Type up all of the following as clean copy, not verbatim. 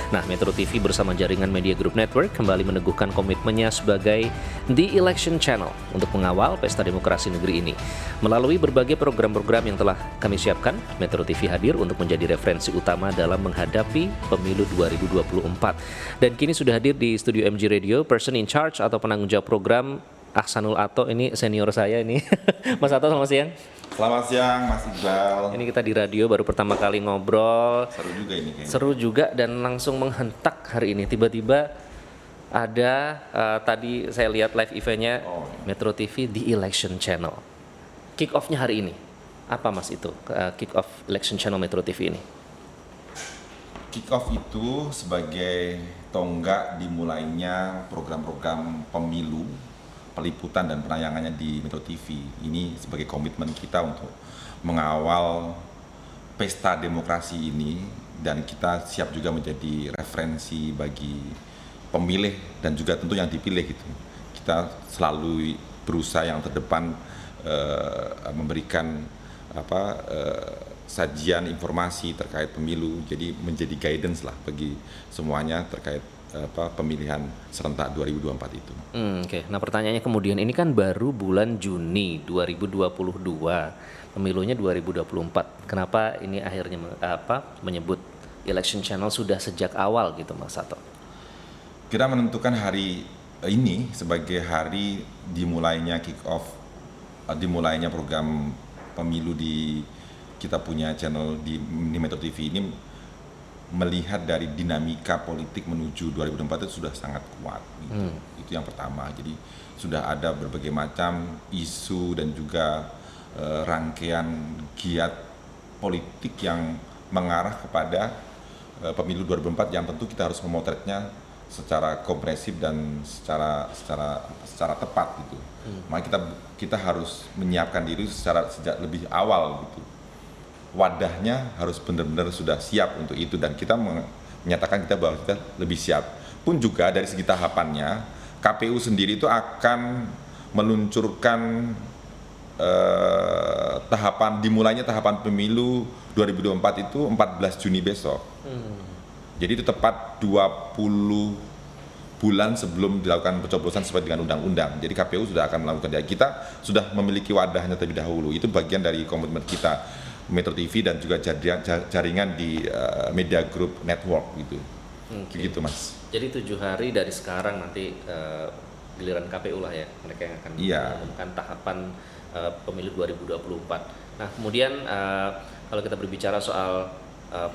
Nah, Metro TV bersama jaringan Media Group Network kembali meneguhkan komitmennya sebagai The Election Channel untuk mengawal pesta demokrasi negeri ini. Melalui berbagai program-program yang telah kami siapkan, Metro TV hadir untuk menjadi referensi utama dalam menghadapi pemilu 2024. Dan kini sudah hadir di studio MG Radio, person in charge atau penanggung jawab program Ahsanul Ato, ini senior saya ini. Mas Ato, selamat siang. Selamat siang Mas Iqbal. Ini kita di radio baru pertama kali ngobrol. Seru juga ini kayaknya. Seru juga dan langsung menghentak hari ini. Tiba-tiba ada tadi saya lihat live eventnya Metro TV di Election Channel. Kick off-nya hari ini. Apa Mas itu kick off Election Channel Metro TV ini? Kick off itu sebagai tonggak dimulainya program-program pemilu, peliputan dan penayangannya di Metro TV. Ini sebagai komitmen kita untuk mengawal pesta demokrasi ini, dan kita siap juga menjadi referensi bagi pemilih dan juga tentu yang dipilih gitu. Kita selalu berusaha yang terdepan memberikan sajian informasi terkait pemilu, jadi menjadi guidance lah bagi semuanya terkait pemilihan serentak 2024 itu. Oke. Nah, pertanyaannya kemudian, ini kan baru bulan Juni 2022, pemilunya 2024. Kenapa ini akhirnya menyebut Election Channel sudah sejak awal gitu, Mas Sato? Kita menentukan hari ini sebagai hari dimulainya kick off, dimulainya program pemilu di kita punya channel di Metro TV ini, melihat dari dinamika politik menuju 2024 itu sudah sangat kuat gitu. Itu yang pertama. Jadi sudah ada berbagai macam isu dan juga rangkaian giat politik yang mengarah kepada pemilu 2024 yang tentu kita harus memotretnya secara komprehensif dan secara tepat gitu. Maka kita harus menyiapkan diri sejak lebih awal gitu. Wadahnya harus benar-benar sudah siap untuk itu, dan kita menyatakan bahwa kita lebih siap. Pun juga dari segi tahapannya, KPU sendiri itu akan meluncurkan dimulainya tahapan pemilu 2024 itu 14 Juni besok. Jadi itu tepat 20 bulan sebelum dilakukan pencoblosan sesuai dengan undang-undang. Jadi KPU sudah akan melakukan, kita sudah memiliki wadahnya terlebih dahulu. Itu bagian dari komitmen kita Metro TV dan juga jaringan di Media Group Network gitu. Gitu Mas. Jadi 7 hari dari sekarang nanti giliran KPU lah ya, mereka yang akan mengumumkan tahapan pemilu 2024. Nah, kemudian kalau kita berbicara soal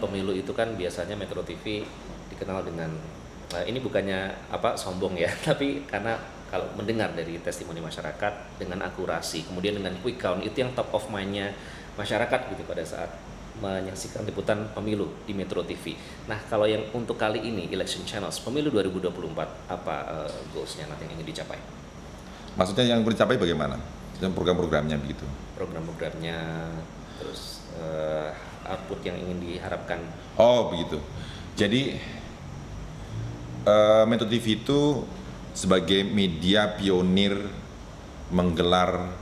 pemilu itu kan biasanya Metro TV dikenal dengan ini bukannya sombong ya, tapi karena kalau mendengar dari testimoni masyarakat dengan akurasi, kemudian dengan quick count, itu yang top of mind-nya masyarakat gitu pada saat menyaksikan liputan pemilu di Metro TV. Nah, kalau yang untuk kali ini Election Channels pemilu 2024, apa goals-nya nanti yang ingin dicapai? Maksudnya yang dicapai bagaimana? Dan program-programnya begitu? Program-programnya, terus output yang ingin diharapkan. Oh begitu. Jadi Metro TV itu sebagai media pionir menggelar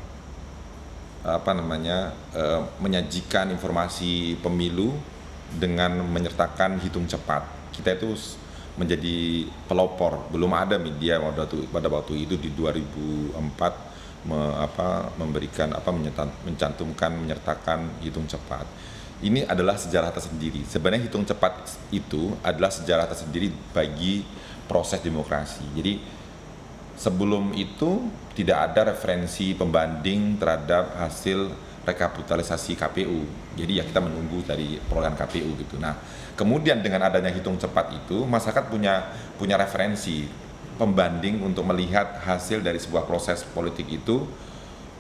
menyajikan informasi pemilu dengan menyertakan hitung cepat. Kita itu menjadi pelopor. Belum ada media pada waktu itu di 2004 menyertakan hitung cepat. Ini adalah sejarah tersendiri. Sebenarnya hitung cepat itu adalah sejarah tersendiri bagi proses demokrasi. Jadi sebelum itu tidak ada referensi pembanding terhadap hasil rekapitulasi KPU. Jadi ya kita menunggu dari perolehan KPU gitu. Nah, kemudian dengan adanya hitung cepat itu, masyarakat punya referensi pembanding untuk melihat hasil dari sebuah proses politik itu,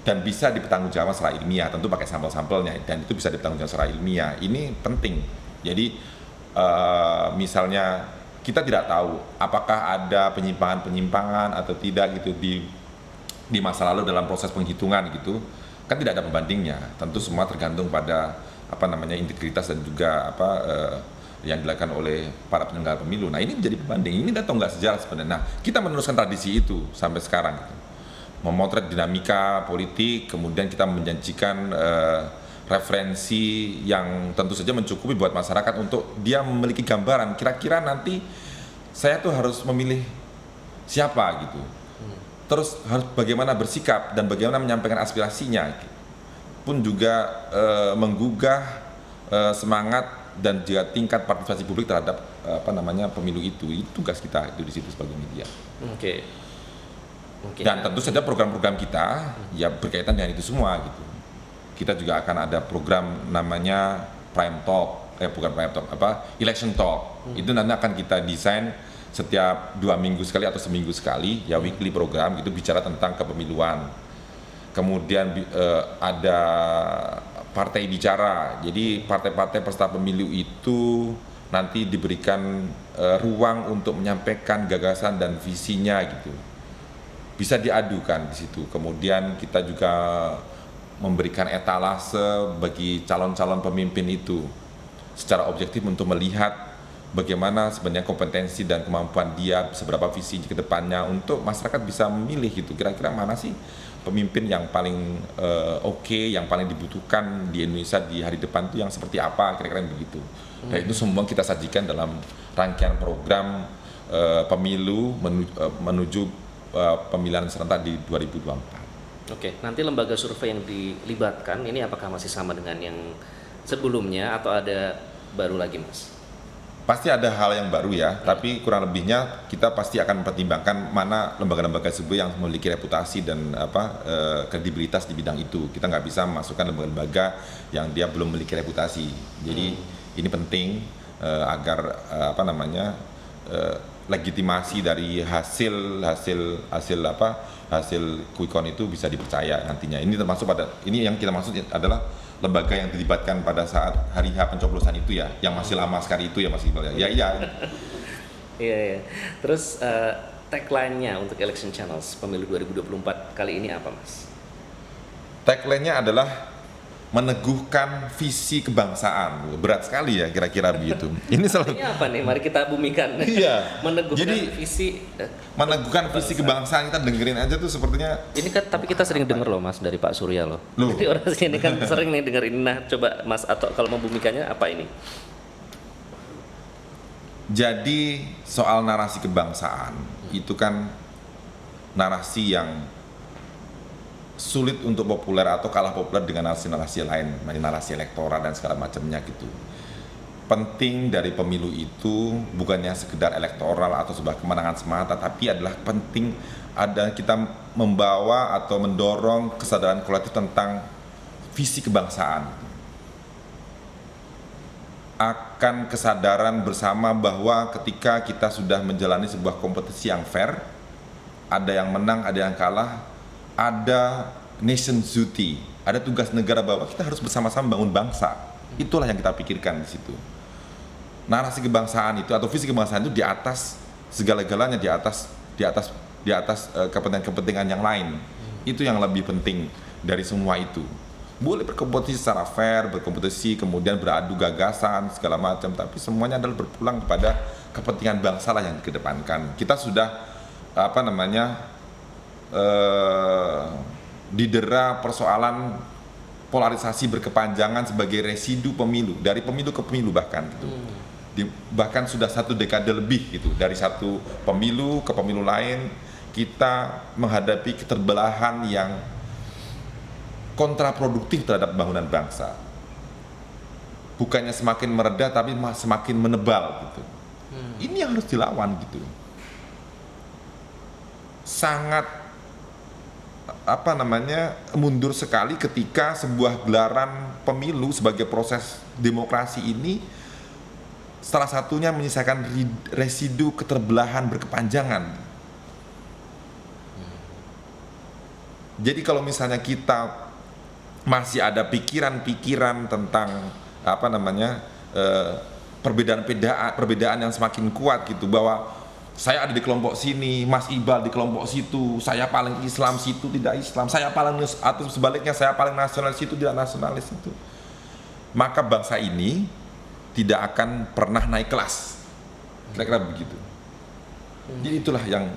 dan bisa dipertanggungjawabkan secara ilmiah, tentu pakai sampel-sampelnya, dan itu bisa dipertanggungjawabkan secara ilmiah. Ini penting. Jadi misalnya kita tidak tahu apakah ada penyimpangan atau tidak gitu di masa lalu dalam proses penghitungan gitu, kan tidak ada pembandingnya. Tentu semua tergantung pada integritas dan juga yang dilakukan oleh para penyelenggara pemilu. Nah, ini menjadi pembanding. Ini datang nggak sejarah sebenarnya. Nah, kita meneruskan tradisi itu sampai sekarang gitu. Memotret dinamika politik, kemudian kita menjanjikan referensi yang tentu saja mencukupi buat masyarakat untuk dia memiliki gambaran kira-kira nanti saya tuh harus memilih siapa gitu. Terus harus bagaimana bersikap dan bagaimana menyampaikan aspirasinya. Pun juga menggugah semangat dan juga tingkat partisipasi publik terhadap pemilu itu tugas kita itu di situ sebagai media. Oke. Dan tentu saja program-program kita ya berkaitan dengan itu semua gitu. Kita juga akan ada program namanya Prime Talk, bukan Prime Talk, Election Talk. Itu nanti akan kita desain setiap 2 minggu sekali atau seminggu sekali, ya weekly program gitu bicara tentang kepemiluan. Kemudian ada partai bicara, jadi partai-partai peserta pemilu itu nanti diberikan ruang untuk menyampaikan gagasan dan visinya gitu. Bisa diadukan di situ. Kemudian kita juga memberikan etalase bagi calon-calon pemimpin itu secara objektif untuk melihat bagaimana sebenarnya kompetensi dan kemampuan dia, seberapa visi ke depannya untuk masyarakat bisa memilih gitu. Kira-kira mana sih pemimpin yang paling oke, yang paling dibutuhkan di Indonesia di hari depan itu yang seperti apa, kira-kira begitu. Dan itu semua kita sajikan dalam rangkaian program pemilu menuju pemilihan serentak di 2024. Oke, nanti lembaga survei yang dilibatkan ini apakah masih sama dengan yang sebelumnya atau ada baru lagi, Mas? Pasti ada hal yang baru ya, tapi kurang lebihnya kita pasti akan mempertimbangkan mana lembaga-lembaga survei yang memiliki reputasi dan kredibilitas di bidang itu. Kita nggak bisa memasukkan lembaga-lembaga yang dia belum memiliki reputasi. Jadi ini penting agar legitimasi dari hasil quick count itu bisa dipercaya nantinya. Ini termasuk ini yang kita maksud adalah lembaga yang dilibatkan pada saat hari H pencoblosan itu ya, yang masih lama sekali itu ya Mas Iqbal ya. Iya. Iya. Terus tagline-nya untuk Election Channels pemilu 2024 kali ini apa, Mas? Tagline-nya adalah meneguhkan visi kebangsaan. Berat sekali ya kira-kira begitu. Ini selalu apa nih? Mari kita bumikan. Iya. Meneguhkan visi kebangsaan, kita dengerin aja tuh sepertinya. Ini kan tapi kita sering denger loh Mas dari Pak Surya loh. Jadi orang sini kan sering nih dengerin. Nah, coba Mas atau kalau membumikannya apa ini? Jadi soal narasi kebangsaan itu kan narasi yang sulit untuk populer atau kalah populer dengan narasi-narasi lain, narasi elektoral dan segala macamnya gitu. Penting dari pemilu itu bukannya sekedar elektoral atau sebuah kemenangan semata, tapi adalah penting ada kita membawa atau mendorong kesadaran kolektif tentang visi kebangsaan. Akan kesadaran bersama bahwa ketika kita sudah menjalani sebuah kompetisi yang fair, ada yang menang, ada yang kalah, ada nation duty, ada tugas negara bahwa kita harus bersama-sama bangun bangsa. Itulah yang kita pikirkan di situ. Narasi kebangsaan itu atau visi kebangsaan itu di atas segala-galanya, di atas kepentingan-kepentingan yang lain. Itu yang lebih penting dari semua itu. Boleh berkompetisi secara fair, berkompetisi kemudian beradu gagasan segala macam, tapi semuanya adalah berpulang kepada kepentingan bangsa lah yang dikedepankan. Kita sudah didera persoalan polarisasi berkepanjangan sebagai residu pemilu, dari pemilu ke pemilu bahkan gitu. Bahkan sudah 1 dekade lebih gitu, dari satu pemilu ke pemilu lain kita menghadapi keterbelahan yang kontraproduktif terhadap pembangunan bangsa. Bukannya semakin mereda tapi semakin menebal gitu. Ini yang harus dilawan gitu. Sangat mundur sekali ketika sebuah gelaran pemilu sebagai proses demokrasi ini salah satunya menyisakan residu keterbelahan berkepanjangan. Jadi kalau misalnya kita masih ada pikiran-pikiran tentang perbedaan yang semakin kuat gitu, bahwa saya ada di kelompok sini, Mas Iqbal di kelompok situ, saya paling Islam situ tidak Islam, saya paling atau sebaliknya saya paling nasionalis situ tidak nasionalis itu, maka bangsa ini tidak akan pernah naik kelas, kira-kira begitu. Jadi itulah yang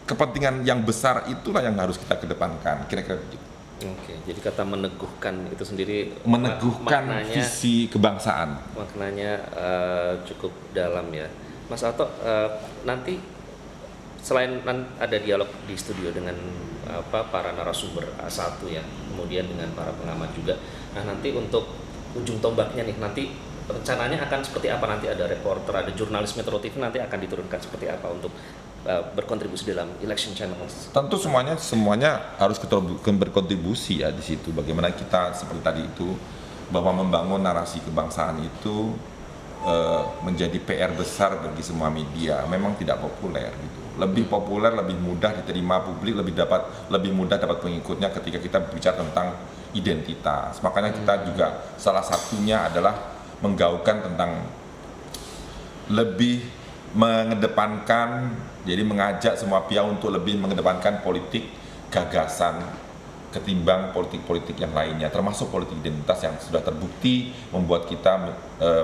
kepentingan yang besar itulah yang harus kita kedepankan, kira-kira begitu. Oke, jadi kata meneguhkan itu sendiri Meneguhkan maknanya, visi kebangsaan. maknanya cukup dalam ya, Mas Ato. Nanti selain ada dialog di studio dengan para narasumber A1 ya, kemudian dengan para pengamat juga. Nah nanti untuk ujung tombaknya nih, nanti rencananya akan seperti apa? Nanti ada reporter, ada jurnalis Metro TV nanti akan diturunkan seperti apa untuk berkontribusi dalam election channels? Tentu semuanya harus berkontribusi ya di situ. Bagaimana kita seperti tadi itu, bahwa membangun narasi kebangsaan itu menjadi PR besar bagi semua media. Memang tidak populer gitu. Lebih populer, lebih mudah diterima publik, lebih mudah dapat pengikutnya ketika kita bicara tentang identitas. Makanya kita juga salah satunya adalah menggaungkan tentang lebih mengedepankan, jadi mengajak semua pihak untuk lebih mengedepankan politik gagasan ketimbang politik-politik yang lainnya, termasuk politik identitas yang sudah terbukti membuat kita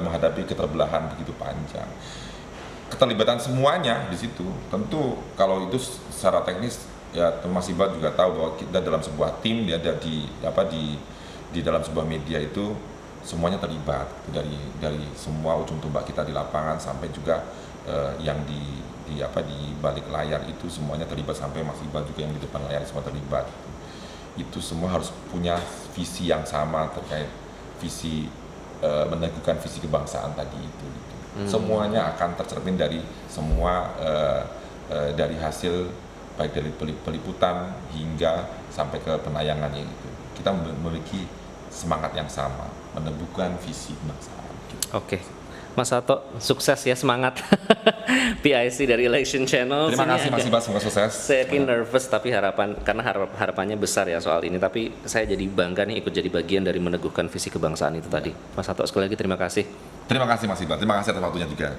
menghadapi keterbelahan begitu panjang. Keterlibatan semuanya di situ. Tentu kalau itu secara teknis ya Mas Iqbal juga tahu bahwa kita dalam sebuah tim, dia ada di dalam sebuah media itu semuanya terlibat, dari semua ujung tombak kita di lapangan sampai juga yang di balik layar itu semuanya terlibat, sampai Mas Iqbal juga yang di depan layar semua terlibat. Itu semua harus punya visi yang sama terkait visi meneguhkan visi kebangsaan tadi itu. Semuanya akan tercermin dari semua dari hasil baik dari peliputan hingga sampai ke penayangannya itu. Kita memiliki semangat yang sama, meneguhkan visi kebangsaan. Oke. Mas Ato, sukses ya, semangat. PIC dari Election Channel. Terima kasih Mas Iqbal, semoga sukses. Saya nervous tapi karena harapannya besar ya soal ini, tapi saya jadi bangga nih ikut jadi bagian dari meneguhkan visi kebangsaan itu tadi. Mas Ato, sekali lagi terima kasih. Terima kasih Mas Iqbal, terima kasih atas waktunya juga.